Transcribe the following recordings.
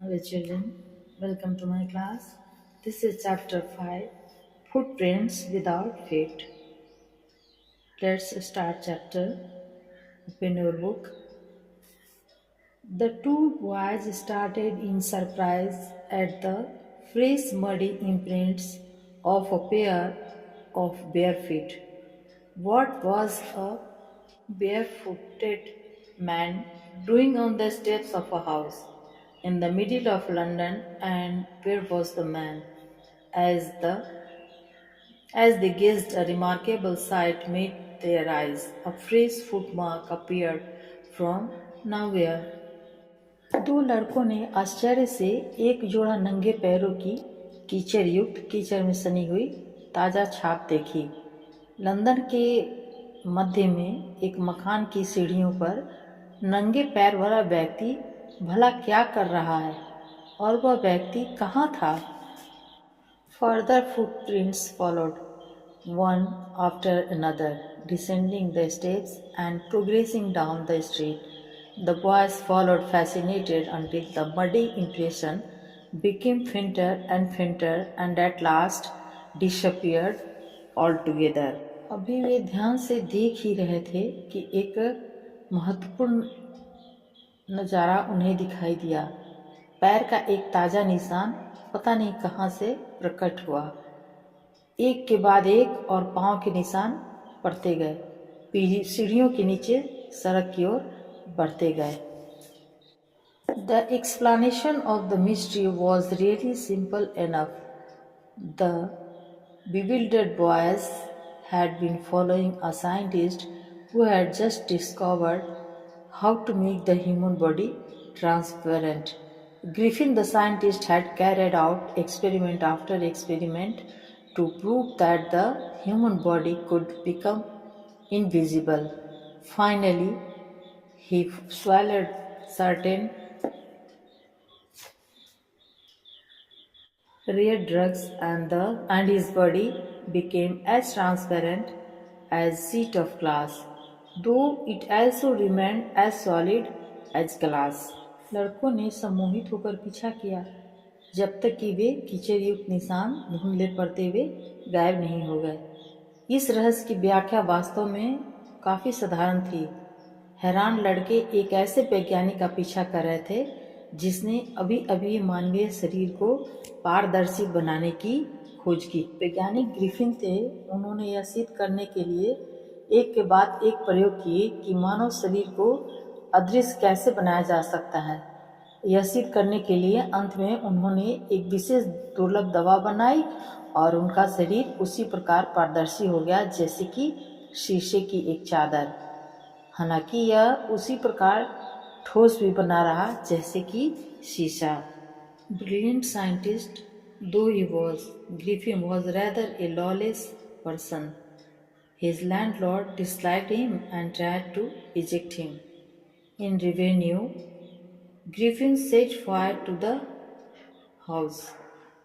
Hello children, welcome to my class. This is chapter 5, Footprints Without Feet. Let's start chapter. Open your book. The two boys started in surprise at the fresh muddy imprints of a pair of bare feet. What was a barefooted man doing on the steps of a house in the middle of London, and where was the man? As the as they gazed, a remarkable sight met their eyes. A fresh footmark appeared from nowhere. दो लड़कों ने आश्चर्य से एक जोड़ा नंगे पैरों की कीचड़ युक्त कीचड़ में सनी हुई ताजा छाप देखी। लंदन के मध्य में एक मकान की सीढ़ियों पर नंगे पैर वाला व्यक्ति भला क्या कर रहा है, और वह व्यक्ति कहाँ था? Further footprints followed, one after another, descending the steps and progressing down the street. The boys followed fascinated until the muddy impression became fainter and fainter and at last disappeared altogether. अभी वे ध्यान से देख ही रहे थे कि एक महत्वपूर्ण नज़ारा उन्हें दिखाई दिया। पैर का एक ताज़ा निशान पता नहीं कहाँ से प्रकट हुआ। एक के बाद एक और पांव के निशान पड़ते गए, सीढ़ियों के नीचे सड़क की ओर बढ़ते गए। The explanation of the mystery was really simple enough. The bewildered boys had been following a scientist who had just discovered how to make the human body transparent. Griffin, the scientist, had carried out experiment after experiment to prove that the human body could become invisible. Finally, he swallowed certain rare drugs and his body became as transparent as sheet of glass, though it also remained as solid as glass. लड़कों ने सम्मोहित होकर पीछा किया जब तक कि वे कीचड़ युक्त निशान धुंधले पड़ते हुए गायब नहीं हो गए। इस रहस्य की व्याख्या वास्तव में काफी साधारण थी। हैरान लड़के एक ऐसे वैज्ञानिक का पीछा कर रहे थे जिसने अभी अभी मानवीय शरीर को पारदर्शी बनाने की खोज की। वैज्ञानिक ग्रिफिन थे। उन्होंने यह सिद्ध करने के लिए एक के बाद एक प्रयोग किए कि मानव शरीर को अदृश्य कैसे बनाया जा सकता है। यह सिद्ध करने के लिए अंत में उन्होंने एक विशेष दुर्लभ दवा बनाई और उनका शरीर उसी प्रकार पारदर्शी हो गया जैसे कि शीशे की एक चादर। हालांकि यह उसी प्रकार ठोस भी बना रहा जैसे कि शीशा। Brilliant scientist though he was, Griffin was rather a lawless person. His landlord disliked him and tried to eject him. In revenue, Griffin set fire to the house.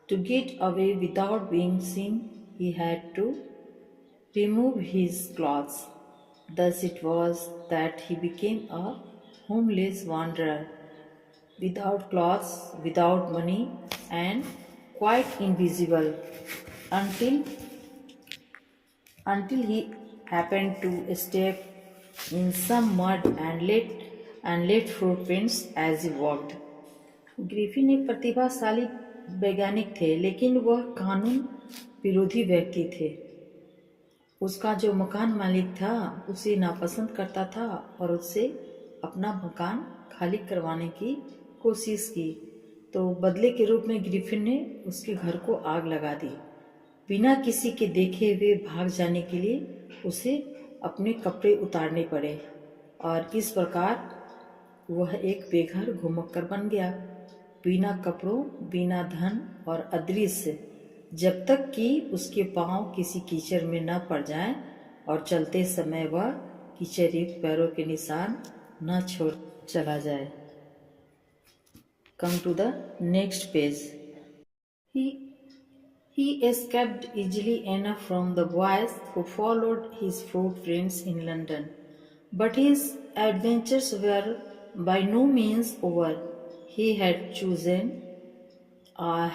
To get away without being seen, he had to remove his clothes. Thus it was that he became a homeless wanderer, without clothes, without money, and quite invisible until he happened to step in some mud and left footprints as he walked. Griffin एक प्रतिभाशाली वैज्ञानिक थे, लेकिन वह कानून विरोधी व्यक्ति थे। उसका जो मकान मालिक था उसे नापसंद करता था और उससे अपना मकान खाली करवाने की कोशिश की, तो बदले के रूप में ग्रिफिन ने उसके घर को आग लगा दी। बिना किसी के देखे हुए भाग जाने के लिए उसे अपने कपड़े उतारने पड़े और इस प्रकार वह एक बेघर घुमक्कर बन गया, बिना कपड़ों, बिना धन और अदृश्य, जब तक कि उसके पांव किसी कीचड़ में न पड़ जाएं और चलते समय वह कीचड़ युक्त पैरों के निशान न छोड़ चला जाए। Come to the next page. He escaped easily enough from the boys who followed his footprints in London, but his adventures were by no means over. he had chosen a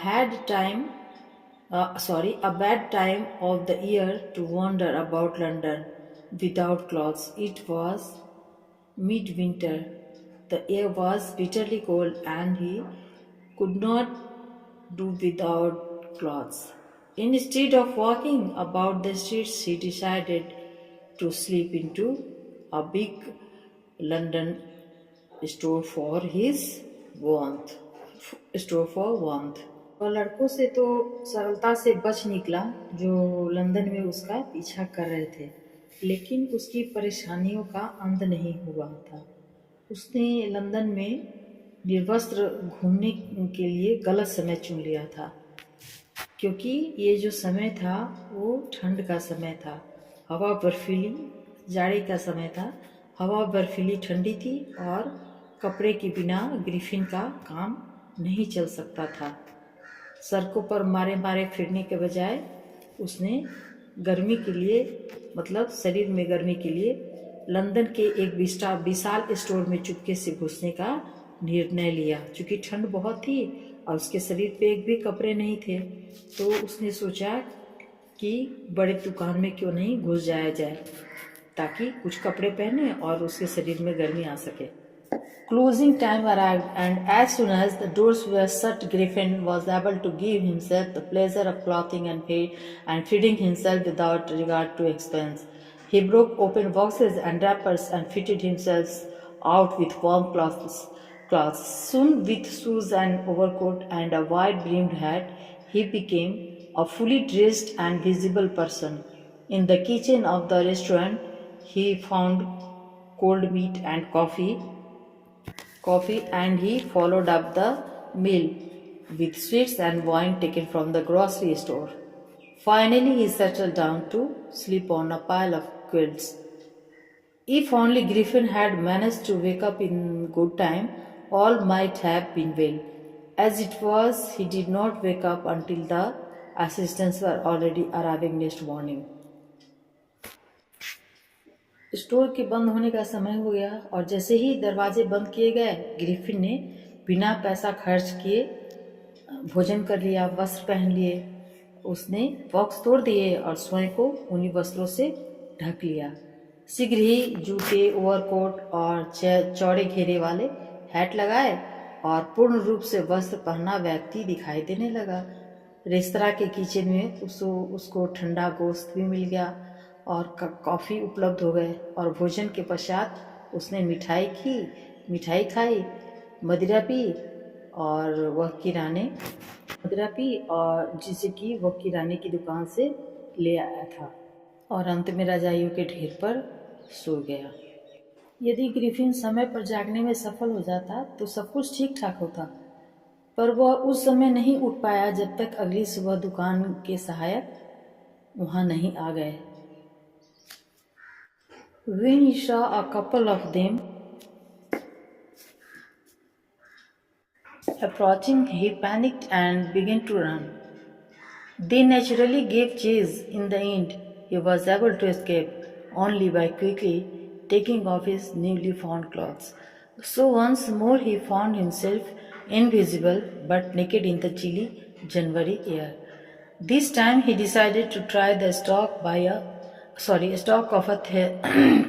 bad time of the year to wander about London without clothes. It was midwinter. The air was bitterly cold and he could not do without clothes. Instead of walking about the streets, he decided to slip into a big London store for his warmth. Store for warmth. और लड़कों से तो सरलता से बच निकला जो London में उसका पीछा कर रहे थे, लेकिन उसकी परेशानियों का अंत नहीं हुआ था। उसने लंदन में निर्वस्त्र घूमने के लिए गलत समय चुन लिया था, क्योंकि ये जो समय था वो ठंड का समय था। हवा बर्फीली, जाड़े का समय था। हवा बर्फीली ठंडी थी और कपड़े के बिना ग्रिफिन का काम नहीं चल सकता था। सड़कों पर मारे मारे फिरने के बजाय उसने गर्मी के लिए, मतलब शरीर में गर्मी के लिए, लंदन के एक विशाल स्टोर में चुपके से घुसने का निर्णय लिया। चूँकि ठंड बहुत थी और उसके शरीर पे एक भी कपड़े नहीं थे, तो उसने सोचा कि बड़े दुकान में क्यों नहीं घुस जाया जाए ताकि कुछ कपड़े पहने और उसके शरीर में गर्मी आ सके। Closing time arrived, and as soon as the doors were shut, Griffin was able to give himself the pleasure of clothing and feeding himself without regard to expense. He broke open boxes and wrappers and fitted himself out with warm clothes. Soon, with shoes and overcoat and a wide-brimmed hat, he became a fully dressed and visible person. In the kitchen of the restaurant, he found cold meat and coffee, and he followed up the meal with sweets and wine taken from the grocery store. Finally, he settled down to sleep on a pile of quilts. If only Griffin had managed to wake up in good time, all might have been well. As it was, he did not wake up until the assistants were already arriving next morning. Store के बंद होने का समय हो गया और जैसे ही दरवाजे बंद किए गए, ग्रिफिन ने बिना पैसा खर्च किए भोजन कर लिया, वस्त्र पहन लिए। उसने बॉक्स तोड़ दिए और स्वयं को उन्हीं वस्त्रों से ढक लिया। शीघ्र ही जूते, ओवरकोट और चौड़े घेरे वाले हैट लगाए और पूर्ण रूप से वस्त्र पहना व्यक्ति दिखाई देने लगा। रेस्तरां के किचन में उसको ठंडा गोश्त भी मिल गया और कॉफ़ी उपलब्ध हो गए और भोजन के पश्चात उसने मिठाई खाई, मदिरा पी और जिसे कि वह किराने की दुकान से ले आया था और अंत में रजाइयों के ढेर पर सो गया। यदि ग्रिफिन समय पर जागने में सफल हो जाता तो सब कुछ ठीक ठाक होता, पर वह उस समय नहीं उठ पाया जब तक अगली सुबह दुकान के सहायक वहां नहीं आ गए। When he saw a couple of them approaching, he panicked and began to run. They naturally gave chase. In the end, he was able to escape only by quickly taking off his newly found clothes. So once more he found himself invisible but naked in the chilly January air. This time he decided to try the stock of a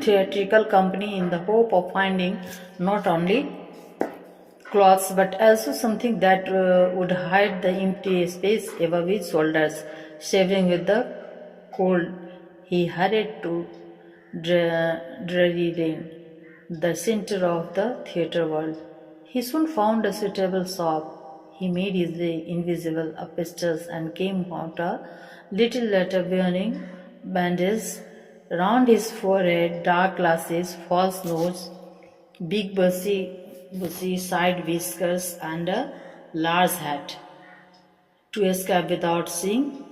theatrical company in the hope of finding not only clothes but also something that would hide the empty space above his shoulders. Shivering with the cold, he hurried to Drury Lane, the center of the theatre world. He soon found a suitable shop. He made his way invisible upstairs and came out a little later wearing bandage round his forehead, dark glasses, false nose, big bushy side whiskers, and a large hat. To escape without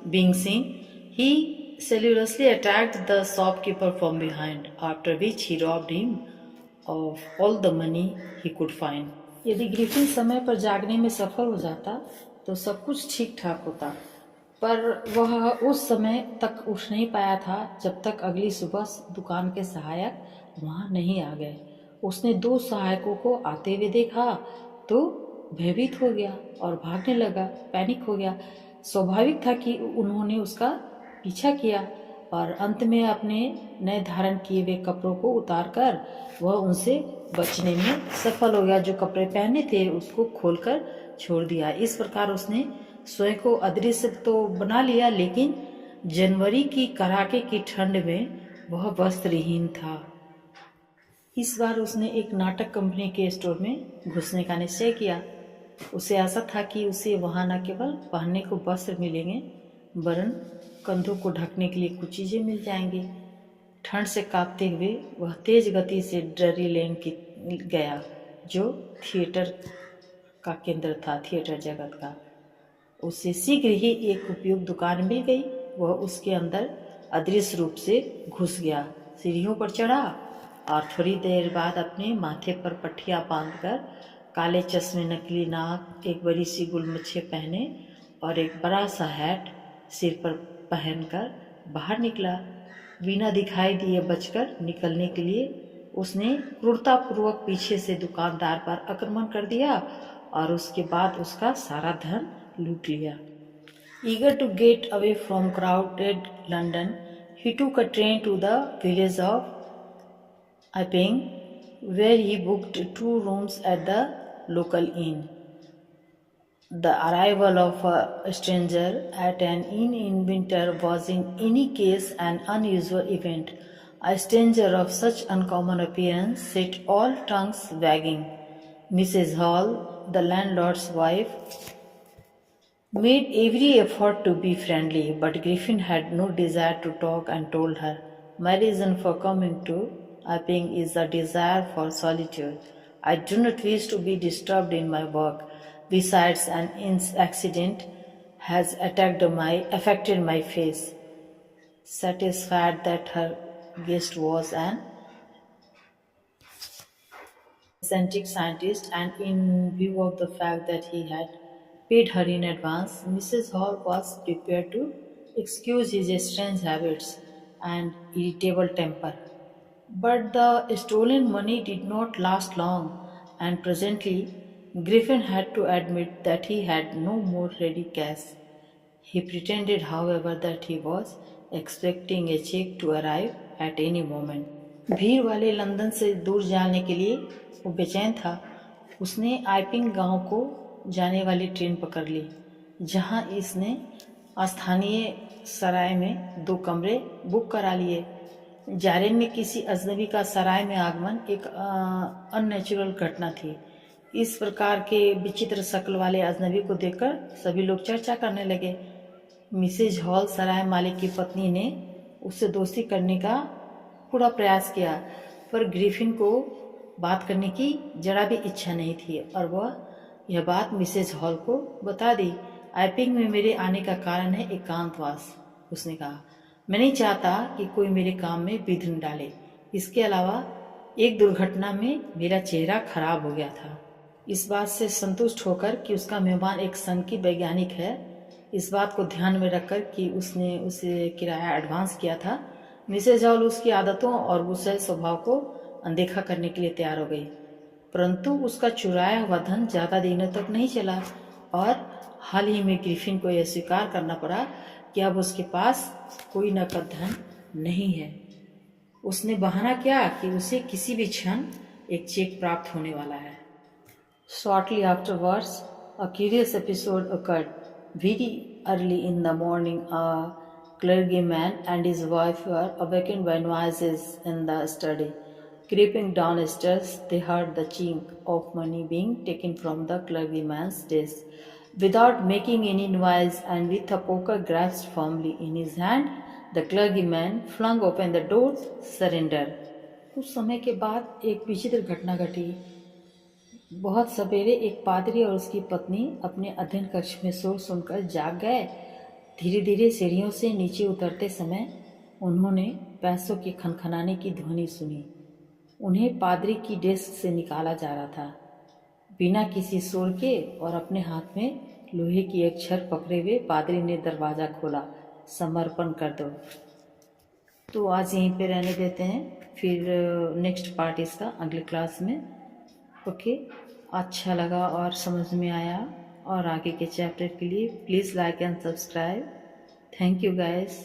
being seen, he celeriously attacked the shopkeeper from behind, after which he robbed him of all the money he could find. यदि Griffin समय पर जागने में सफल हो जाता तो सब कुछ ठीक ठाक होता, पर वह उस समय तक उठ नहीं पाया था जब तक अगली सुबह दुकान के सहायक वहां नहीं आ गए। उसने 2 सहायकों को आते हुए देखा तो भयभीत हो गया और भागने लगा, पैनिक हो गया। स्वाभाविक था कि उन्होंने उसका पीछा किया और अंत में अपने नए धारण किए हुए कपड़ों को उतारकर वह उनसे बचने में सफल हो गया। जो कपड़े पहने थे उसको खोलकर छोड़ दिया। इस प्रकार उसने स्वयं को अदृश्य तो बना लिया, लेकिन जनवरी की कड़ाके की ठंड में वह वस्त्रहीन था। इस बार उसने एक नाटक कंपनी के स्टोर में घुसने का निश्चय किया। उसे आशा था कि उसे वहां न केवल पहनने को वस्त्र मिलेंगे, वरन कंधों को ढकने के लिए कुछ चीजें मिल जाएंगी। ठंड से कांपते हुए वह तेज गति से ड्ररी लेन गया, जो थिएटर का केंद्र था, थिएटर जगत का। उसे शीघ्र ही एक उपयुक्त दुकान मिल गई। वह उसके अंदर अदृश्य रूप से घुस गया, सीढ़ियों पर चढ़ा और थोड़ी देर बाद अपने माथे पर पट्टियां बांधकर, काले चश्मे, नकली नाक, एक बड़ी सी गुलमच्छे पहने और एक बड़ा सा हैट सिर पर पहनकर बाहर निकला। बिना दिखाई दिए बचकर निकलने के लिए उसने क्रूरतापूर्वक पीछे से दुकानदार पर आक्रमण कर दिया और उसके बाद उसका सारा धन लूट लिया। Eager to get away from crowded London, he took a train to the village of Epping, where he booked 2 rooms at the local inn. The arrival of a stranger at an inn in winter was in any case an unusual event. A stranger of such uncommon appearance set all tongues wagging. Mrs. Hall, the landlord's wife, made every effort to be friendly, but Griffin had no desire to talk and told her, "My reason for coming to Epping is a desire for solitude. I do not wish to be disturbed in my work. Besides, an accident has affected my face." Satisfied that her guest was an eccentric scientist, and in view of the fact that he had paid her in advance, Mrs. Hall was prepared to excuse his strange habits and irritable temper. But the stolen money did not last long, and presently Griffin had to admit that he had no more ready cash. He pretended, however, that he was expecting a check to arrive at any moment. भीड़ वाले London से दूर जाने के लिए वो बेचैन था। उसने आइपिंग गांव को जाने वाली ट्रेन पकड़ ली, जहां इसने स्थानीय सराय में 2 कमरे बुक करा लिए। जारेन में किसी अजनबी का सराय में आगमन एक अननेचुरल घटना थी। इस प्रकार के विचित्र शक्ल वाले अजनबी को देखकर सभी लोग चर्चा करने लगे। मिसेज हॉल, सराय मालिक की पत्नी, ने उससे दोस्ती करने का पूरा प्रयास किया, पर ग्रिफिन को बात करने की जरा भी इच्छा नहीं थी और वह यह बात मिसेज हॉल को बता दी। आइपिंग में मेरे आने का कारण है एकांतवास, उसने कहा। मैं नहीं चाहता कि कोई मेरे काम में विघ्न डाले। इसके अलावा एक दुर्घटना में मेरा चेहरा खराब हो गया था। इस बात से संतुष्ट होकर कि उसका मेहमान एक संघ की वैज्ञानिक है, इस बात को ध्यान में रखकर कि उसने उसे किराया एडवांस किया था, मिसेज हॉल उसकी आदतों और गुस्सैल स्वभाव को अनदेखा करने के लिए तैयार हो गई। परंतु उसका चुराया हुआ धन ज्यादा दिनों तक नहीं चला और हाल ही में ग्रिफिन को यह स्वीकार करना पड़ा कि अब उसके पास कोई नकद धन नहीं है। उसने बहाना किया कि उसे किसी भी क्षण एक चेक प्राप्त होने वाला है। Shortly afterwards, a curious episode occurred. Very early in the morning, a clergyman and his wife were awakened by noises in the study. Creeping downstairs, they heard the chink of money being taken from the clergyman's desk. Without making any noise and with a poker grasped firmly in his hand, the clergyman flung open the door, surrender. कुछ समय के बाद एक विचित्र घटना घटी। बहुत सवेरे एक पादरी और उसकी पत्नी अपने अध्ययन कक्ष में शोर सुनकर जाग गए। धीरे धीरे सीढ़ियों से नीचे उतरते समय उन्होंने पैसों के खनखनाने की ध्वनि सुनी। उन्हें पादरी की डेस्क से निकाला जा रहा था। बिना किसी शोर के और अपने हाथ में लोहे की एक छड़ पकड़े हुए पादरी ने दरवाज़ा खोला। समर्पण कर दो। तो आज यहीं पे रहने देते हैं, फिर नेक्स्ट पार्ट इसका अगले क्लास में। ओके। अच्छा लगा और समझ में आया और आगे के चैप्टर के लिए please like and subscribe. Thank you guys.